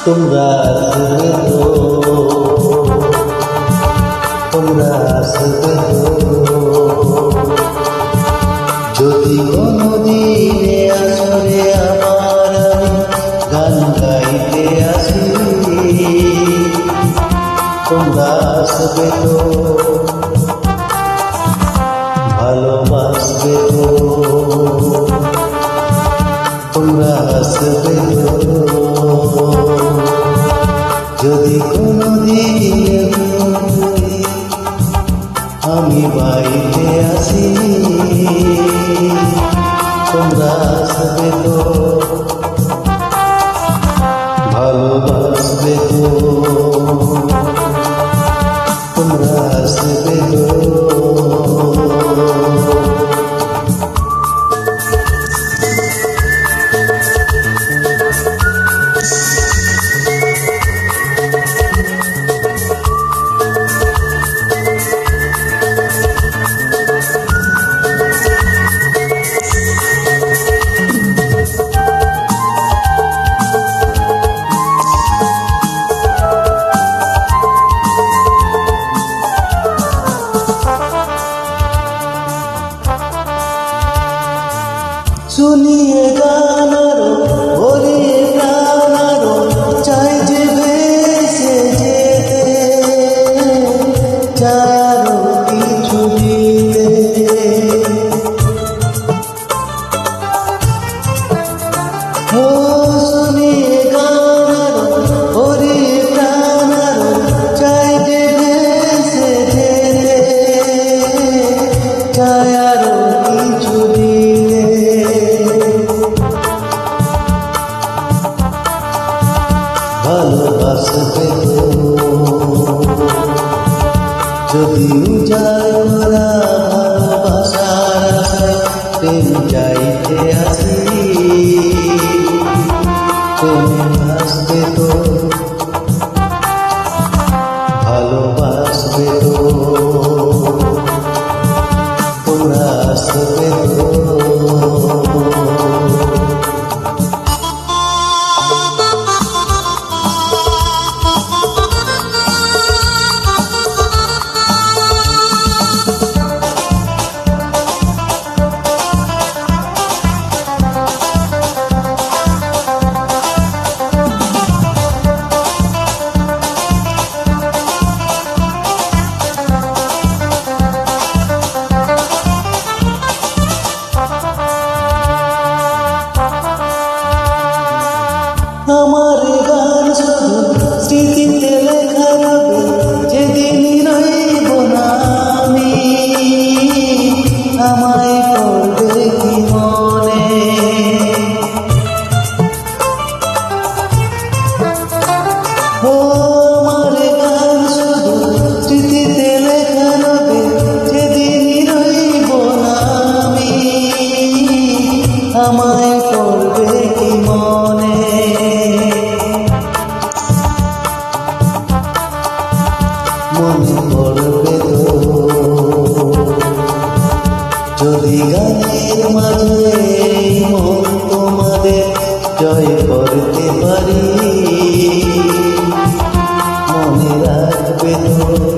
তোমরা আসবে তো, তোমরা আসবে তো, যদি কোনদিনে আসরে আমার গান গাইতে আসি, তোমরা আসবে তো, ভালোবাসবে তো, তোমরা আসবে তো, যদি কোনদিন আমি বাড়িতে আসি, তোমরা আসবে তো, ভালোবাসবে তো, তোমরা আসবে তো। শুনিয়ে গানারো বলিয়ে প্রাণারো চাই যে ভেসে যেতে, চারো কিছু দিতে, ও শুনিয়ে গানারো বলিয়ে প্রাণারো চাই যে ভেসে যেতে, চারো কিছু দিতে, ভালোবাসবে তো, যদি যায় ওরা ভালোবাসার আশায় প্রেম চাইতে আসি, প্রেমে আসবে তো, ভালোবাসবে তো, তোমরা আসবে তো। আমার গান শুধু স্মৃতিতে লেখা রবে, যেদিন রইব না আমি, আমায় পড়বে কি মনে, ও আমার গান শুধু স্মৃতিতে লেখা রবে, যেদিন রইব না আমি, আমায় পড়বে কি মনে, মনে পড়বে তো, যদি গানের মাঝে মন তোমাদের জয় করতে পারি, মনে রাখবে তো।